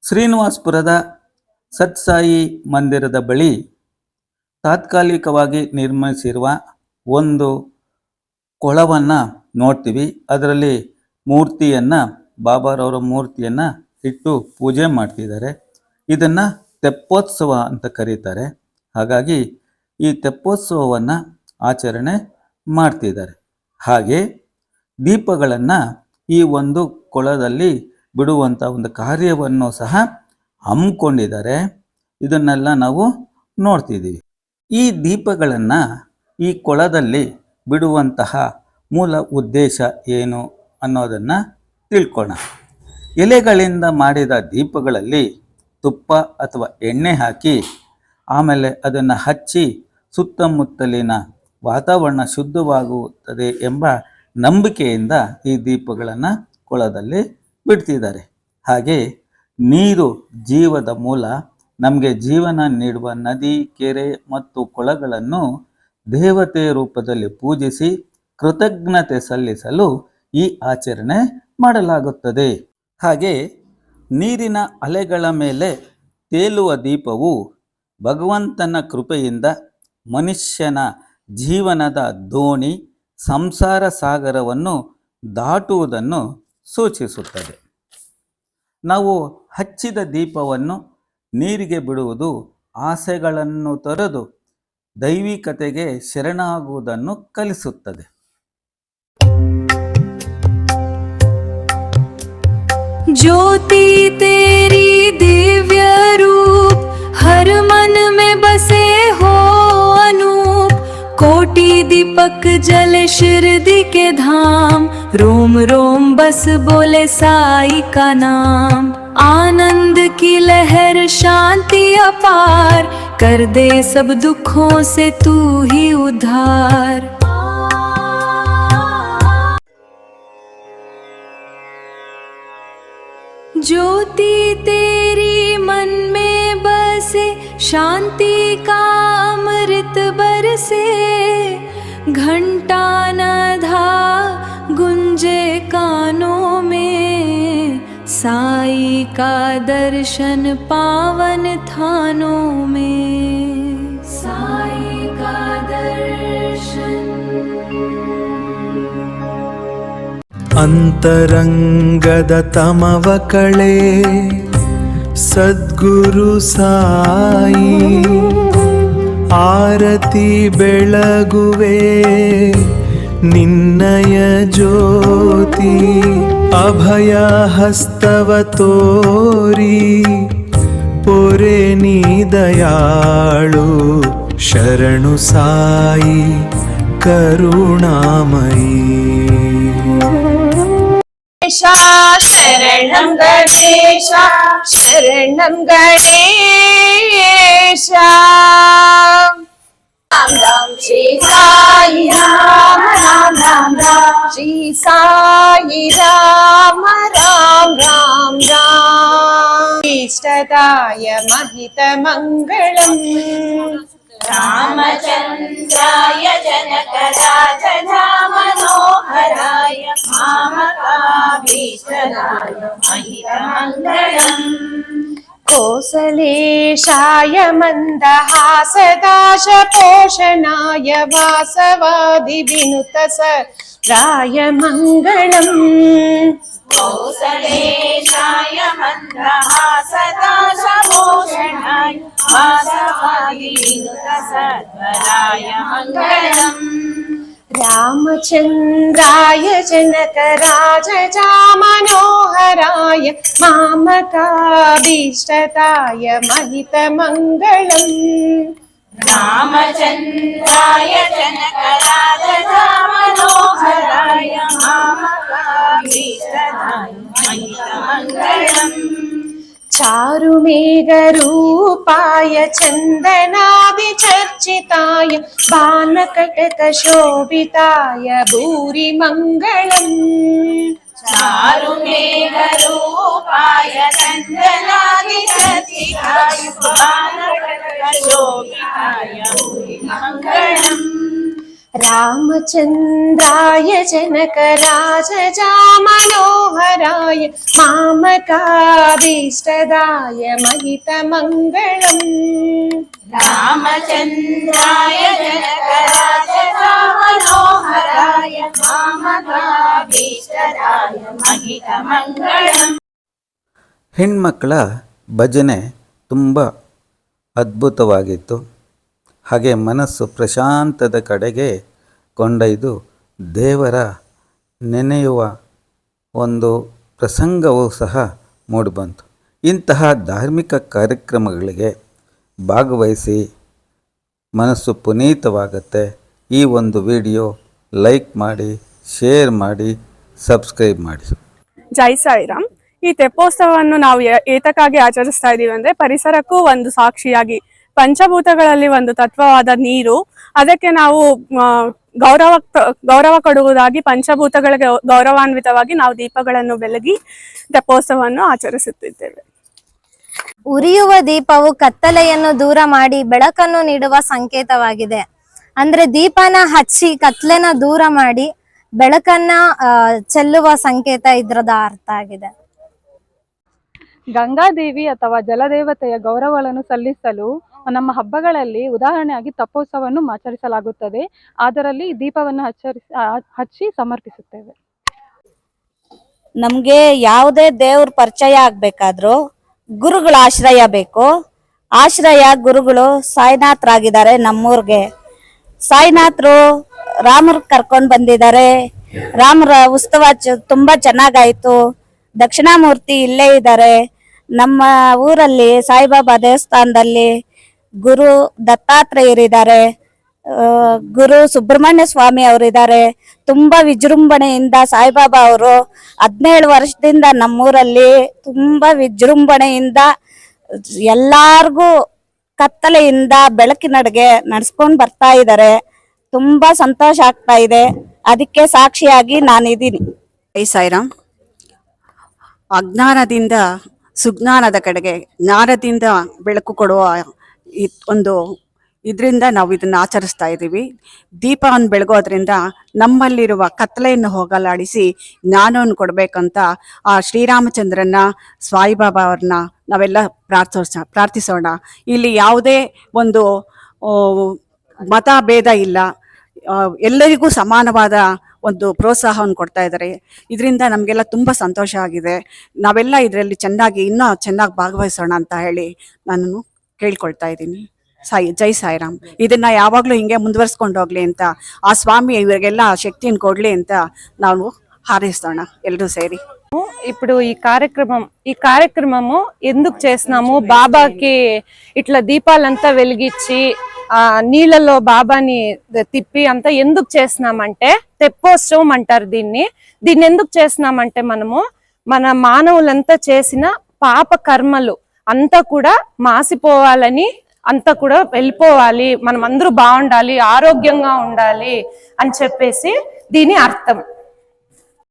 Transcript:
ಶ್ರೀನಿವಾಸಪುರದ ಸತ್ಸಾಯಿ ಮಂದಿರದ ಬಳಿ ತಾತ್ಕಾಲಿಕವಾಗಿ ನಿರ್ಮಿಸಿರುವ ಒಂದು ಕೊಳವನ್ನು ನೋಡ್ತೀವಿ. ಅದರಲ್ಲಿ ಬಾಬಾರವರ ಮೂರ್ತಿಯನ್ನು ಇಟ್ಟು ಪೂಜೆ ಮಾಡ್ತಿದ್ದಾರೆ. ಇದನ್ನು ತೆಪ್ಪೋತ್ಸವ ಅಂತ ಕರೀತಾರೆ. ಹಾಗಾಗಿ ಈ ತೆಪ್ಪೋತ್ಸವವನ್ನು ಆಚರಣೆ ಮಾಡ್ತಿದ್ದಾರೆ. ಹಾಗೆ ದೀಪಗಳನ್ನು ಈ ಒಂದು ಕೊಳದಲ್ಲಿ ಬಿಡುವಂಥ ಒಂದು ಕಾರ್ಯವನ್ನು ಸಹ ಹಮ್ಮಿಕೊಂಡಿದ್ದಾರೆ. ಇದನ್ನೆಲ್ಲ ನಾವು ನೋಡ್ತಿದ್ದೀವಿ. ಈ ದೀಪಗಳನ್ನು ಈ ಕೊಳದಲ್ಲಿ ಬಿಡುವಂತಹ ಮೂಲ ಉದ್ದೇಶ ಏನು ಅನ್ನೋದನ್ನು ತಿಳ್ಕೊಳ್ಳೋಣ. ಎಲೆಗಳಿಂದ ಮಾಡಿದ ದೀಪಗಳಲ್ಲಿ ತುಪ್ಪ ಅಥವಾ ಎಣ್ಣೆ ಹಾಕಿ ಆಮೇಲೆ ಅದನ್ನು ಹಚ್ಚಿ ಸುತ್ತಮುತ್ತಲಿನ ವಾತಾವರಣ ಶುದ್ಧವಾಗುತ್ತದೆ ಎಂಬ ನಂಬಿಕೆಯಿಂದ ಈ ದೀಪಗಳನ್ನು ಕೊಳದಲ್ಲಿ ಬಿಡ್ತಿದ್ದಾರೆ. ಹಾಗೆ ನೀರು ಜೀವದ ಮೂಲ. ನಮಗೆ ಜೀವನ ನೀಡುವ ನದಿ, ಕೆರೆ ಮತ್ತು ಕೊಳಗಳನ್ನು ದೇವತೆಯ ರೂಪದಲ್ಲಿ ಪೂಜಿಸಿ ಕೃತಜ್ಞತೆ ಸಲ್ಲಿಸಲು ಈ ಆಚರಣೆ ಮಾಡಲಾಗುತ್ತದೆ. ಹಾಗೆ ನೀರಿನ ಅಲೆಗಳ ಮೇಲೆ ತೇಲುವ ದೀಪವು ಭಗವಂತನ ಕೃಪೆಯಿಂದ ಮನುಷ್ಯನ ಜೀವನದ ದೋಣಿ ಸಂಸಾರ ಸಾಗರವನ್ನು ದಾಟುವುದನ್ನು ಸೂಚಿಸುತ್ತದೆ. ನಾವು ಹಚ್ಚಿದ ದೀಪವನ್ನು ನೀರಿಗೆ ಬಿಡುವುದು ಆಸೆಗಳನ್ನು ತೊರೆದು ದೈವಿಕತೆಗೆ ಶರಣಾಗುವುದನ್ನು ಕಲಿಸುತ್ತದೆ. ज्योति तेरी दिव्य रूप हर मन में बसे हो अनूप, कोटि दीपक जले शिरडी के धाम, रोम रोम बस बोले साई का नाम। आनंद की लहर शांति अपार, कर दे सब दुखों से तू ही उद्धार। ज्योति तेरी मन में बसे, शांति का अमृत बरसे, घंटा नधा गुंजे कानों में, साई का दर्शन पावन थानों में, साई का दर्शन। ಅಂತರಂಗದ ತಮವ ಕಳೆ ಸದ್ಗುರು ಸಾಯಿ, ಆರತಿ ಬೆಳಗುವೆ ನಿನ್ನಯ ಜ್ಯೋತಿ, ಅಭಯ ಹಸ್ತವ ತೋರಿ ಪೊರೆ ನೀ ದಯಾಳು, ಶರಣು ಸಾಯಿ ಕರುಣಾಮಯಿ। शरणं गणेश शरणं गणेश। राम राम श्री साई राम राम राम राम, श्री साई राम राम राम राम। इष्टदाय महित मंगलम्, रामचन्द्राय जनकराजना मनोहराय, मामकाभीष्टदाय महितमङ्गलम्। कोसलेशाय मन्दहासदाश पोषणाय, वासवादिविनुतसराय मङ्गलम्। कौसलेशाय मन्दहासदाश पोषणाय, वासवादिविनुतसराय मङ्गलम्। रामचन्द्राय जनकराजजा मनोहराय, मामकाभीष्टदाय महितमङ्गलम्। रामचन्द्राय जनकराजजा मनोहराय, मामकाभीष्टदाय महितमङ्गलम्। चारुमेघरूपाय चन्दनादिचर्चिताय, बाणकटकशोभिताय भूरिमङ्गलम्। चारुमेघरूपाय चन्दनादिचर्चिताय, बाणकटकशोभिताय भूरिमङ्गलम्। रामचन्द्राय जनकराजजामनोहराय मामकाभीष्टदाय महितमङ्गलम् रामचन्द्राय जनकराजजामनोहराय मामकाभीष्टदाय महितमङ्गलम्. ಹೆಣ್ಮಕ್ಕಳ ಭಜನೆ ತುಂಬ ಅದ್ಭುತವಾಗಿತ್ತು. ಹಾಗೆ ಮನಸ್ಸು ಪ್ರಶಾಂತದ ಕಡೆಗೆ ಕೊಂಡೊಯ್ದು ದೇವರ ನೆನೆಯುವ ಒಂದು ಪ್ರಸಂಗವೂ ಸಹ ಮೂಡಿಬಂತು. ಇಂತಹ ಧಾರ್ಮಿಕ ಕಾರ್ಯಕ್ರಮಗಳಿಗೆ ಭಾಗವಹಿಸಿ ಮನಸ್ಸು ಪುನೀತವಾಗುತ್ತೆ. ಈ ಒಂದು ವಿಡಿಯೋ ಲೈಕ್ ಮಾಡಿ, ಶೇರ್ ಮಾಡಿ, ಸಬ್ಸ್ಕ್ರೈಬ್ ಮಾಡಿ. ಜೈ ಸಾಯಿರಾಮ್. ಈ ತೆಪ್ಪೋತ್ಸವವನ್ನು ನಾವು ಏತಕ್ಕಾಗಿ ಆಚರಿಸ್ತಾ ಇದ್ದೀವಿ ಅಂದ್ರೆ ಪರಿಸರಕ್ಕೂ ಒಂದು ಸಾಕ್ಷಿಯಾಗಿ, ಪಂಚಭೂತಗಳಲ್ಲಿ ಒಂದು ತತ್ವವಾದ ನೀರು, ಅದಕ್ಕೆ ನಾವು ಗೌರವ ಕೊಡುವುದಾಗಿ ಪಂಚಭೂತಗಳಿಗೆ ಗೌರವಾನ್ವಿತವಾಗಿ ನಾವು ದೀಪಗಳನ್ನು ಬೆಳಗಿ ತೆಪ್ಪೋತ್ಸವವನ್ನು ಆಚರಿಸುತ್ತಿದ್ದೇವೆ. ಉರಿಯುವ ದೀಪವು ಕತ್ತಲೆಯನ್ನು ದೂರ ಮಾಡಿ ಬೆಳಕನ್ನು ನೀಡುವ ಸಂಕೇತವಾಗಿದೆ. ಅಂದ್ರೆ ದೀಪನ ಹಚ್ಚಿ ಕತ್ಲೆನ ದೂರ ಮಾಡಿ ಬೆಳಕನ್ನ ಚೆಲ್ಲುವ ಸಂಕೇತ ಇದ್ರದ ಅರ್ಥ ಆಗಿದೆ. ಗಂಗಾದೇವಿ ಅಥವಾ ಜಲದೇವತೆಯ ಗೌರವಗಳನ್ನು ಸಲ್ಲಿಸಲು ನಮ್ಮ ಹಬ್ಬಗಳಲ್ಲಿ ಉದಾಹರಣೆಯಾಗಿ ತೆಪ್ಪೋತ್ಸವವನ್ನು ಆಚರಿಸಲಾಗುತ್ತದೆ. ಅದರಲ್ಲಿ ದೀಪವನ್ನು ಹಚ್ಚಿ ಸಮರ್ಪಿಸುತ್ತೇವೆ. ನಮ್ಗೆ ಯಾವುದೇ ದೇವ್ರ ಪರಿಚಯ ಆಗ್ಬೇಕಾದ್ರೂ ಗುರುಗಳ ಆಶ್ರಯ ಬೇಕು. ಆಶ್ರಯ ಗುರುಗಳು ಸಾಯಿನಾಥ್ರಾಗಿದ್ದಾರೆ. ನಮ್ಮೂರ್ಗೆ ಸಾಯಿನಾಥ್ರು ರಾಮರ್ ಕರ್ಕೊಂಡ್ ಬಂದಿದ್ದಾರೆ. ರಾಮರ ಉತ್ಸವ ತುಂಬಾ ಚೆನ್ನಾಗಾಯ್ತು. ದಕ್ಷಿಣಾಮೂರ್ತಿ ಇಲ್ಲೇ ಇದ್ದಾರೆ. ನಮ್ಮ ಊರಲ್ಲಿ ಸಾಯಿಬಾಬಾ ದೇವಸ್ಥಾನದಲ್ಲಿ ಗುರು ದತ್ತಾತ್ರೇಯರಿದ್ದಾರೆ, ಗುರು ಸುಬ್ರಹ್ಮಣ್ಯ ಸ್ವಾಮಿ ಅವರಿದ್ದಾರೆ. ತುಂಬಾ ವಿಜೃಂಭಣೆಯಿಂದ ಸಾಯಿಬಾಬಾ ಅವರು 17 ವರ್ಷದಿಂದ ನಮ್ಮೂರಲ್ಲಿ ತುಂಬಾ ವಿಜೃಂಭಣೆಯಿಂದ ಎಲ್ಲಾರ್ಗೂ ಕತ್ತಲೆಯಿಂದ ಬೆಳಕಿನಡೆಗೆ ನಡ್ಸ್ಕೊಂಡ್ ಬರ್ತಾ ಇದ್ದಾರೆ. ತುಂಬಾ ಸಂತೋಷ ಆಗ್ತಾ ಇದೆ. ಅದಕ್ಕೆ ಸಾಕ್ಷಿಯಾಗಿ ನಾನಿದ್ದೀನಿ. ಜೈ ಸಾಯಿರಾಮ್. ಅಜ್ಞಾನದಿಂದ ಸುಜ್ಞಾನದ ಕಡೆಗೆ, ಜ್ಞಾನದಿಂದ ಬೆಳಕು ಕೊಡುವ ಒಂದು ಇದರಿಂದ ನಾವು ಇದನ್ನು ಆಚರಿಸ್ತಾ ಇದ್ದೀವಿ. ದೀಪವನ್ನು ಬೆಳಗೋದ್ರಿಂದ ನಮ್ಮಲ್ಲಿರುವ ಕತ್ತಲೆಯನ್ನು ಹೋಗಲಾಡಿಸಿ ಜ್ಞಾನವನ್ನು ಕೊಡಬೇಕಂತ ಆ ಶ್ರೀರಾಮಚಂದ್ರನ, ಸಾಯಿಬಾಬಾ ಅವ್ರನ್ನ ನಾವೆಲ್ಲ ಪ್ರಾರ್ಥಿಸೋಣ. ಇಲ್ಲಿ ಯಾವುದೇ ಒಂದು ಮತ ಭೇದ ಇಲ್ಲ, ಎಲ್ಲರಿಗೂ ಸಮಾನವಾದ ಒಂದು ಪ್ರೋತ್ಸಾಹವನ್ನು ಕೊಡ್ತಾ ಇದ್ದಾರೆ. ಇದರಿಂದ ನಮಗೆಲ್ಲ ತುಂಬ ಸಂತೋಷ ಆಗಿದೆ. ನಾವೆಲ್ಲ ಇದರಲ್ಲಿ ಇನ್ನೂ ಚೆನ್ನಾಗಿ ಭಾಗವಹಿಸೋಣ ಅಂತ ಹೇಳಿ ನಾನು ಕೇಳ್ಕೊಳ್ತಾ ಇದ್ದೀನಿ. ಜೈ ಸಾಯಿರಾಮ್. ಇದನ್ನ ಯಾವಾಗಲೂ ಹಿಂಗೆ ಮುಂದುವರ್ಸ್ಕೊಂಡು ಹೋಗ್ಲಿ ಅಂತ ಆ ಸ್ವಾಮಿ ಇವರಿಗೆಲ್ಲ శక్తిని ಕೊಡ್ಲಿ ಅಂತ ನಾವು హారిస్తాం ಎಲ್ಲರೂ సేరి. ఇప్పుడు ఈ కార్యక్రమము ఎందుకు చేస్తున్నాము, బాబాకి ఇట్లా దీపాలంతా వెలిగించి ఆ నీళ్ళలో బాబాని తిప్పి అంతా ఎందుకు చేస్తున్నామంటే తెప్పోత్సవం అంటారు దీన్ని ఎందుకు చేస్తున్నామంటే మనము మన మానవులంతా చేసిన పాప కర్మలు అంతా కూడా మాసిపోవాలని, అంతా కూడా వెళ్ళిపోవాలి, మనం అందరూ బాగుండాలి, ఆరోగ్యంగా ఉండాలి అని చెప్పేసి దీని అర్థం.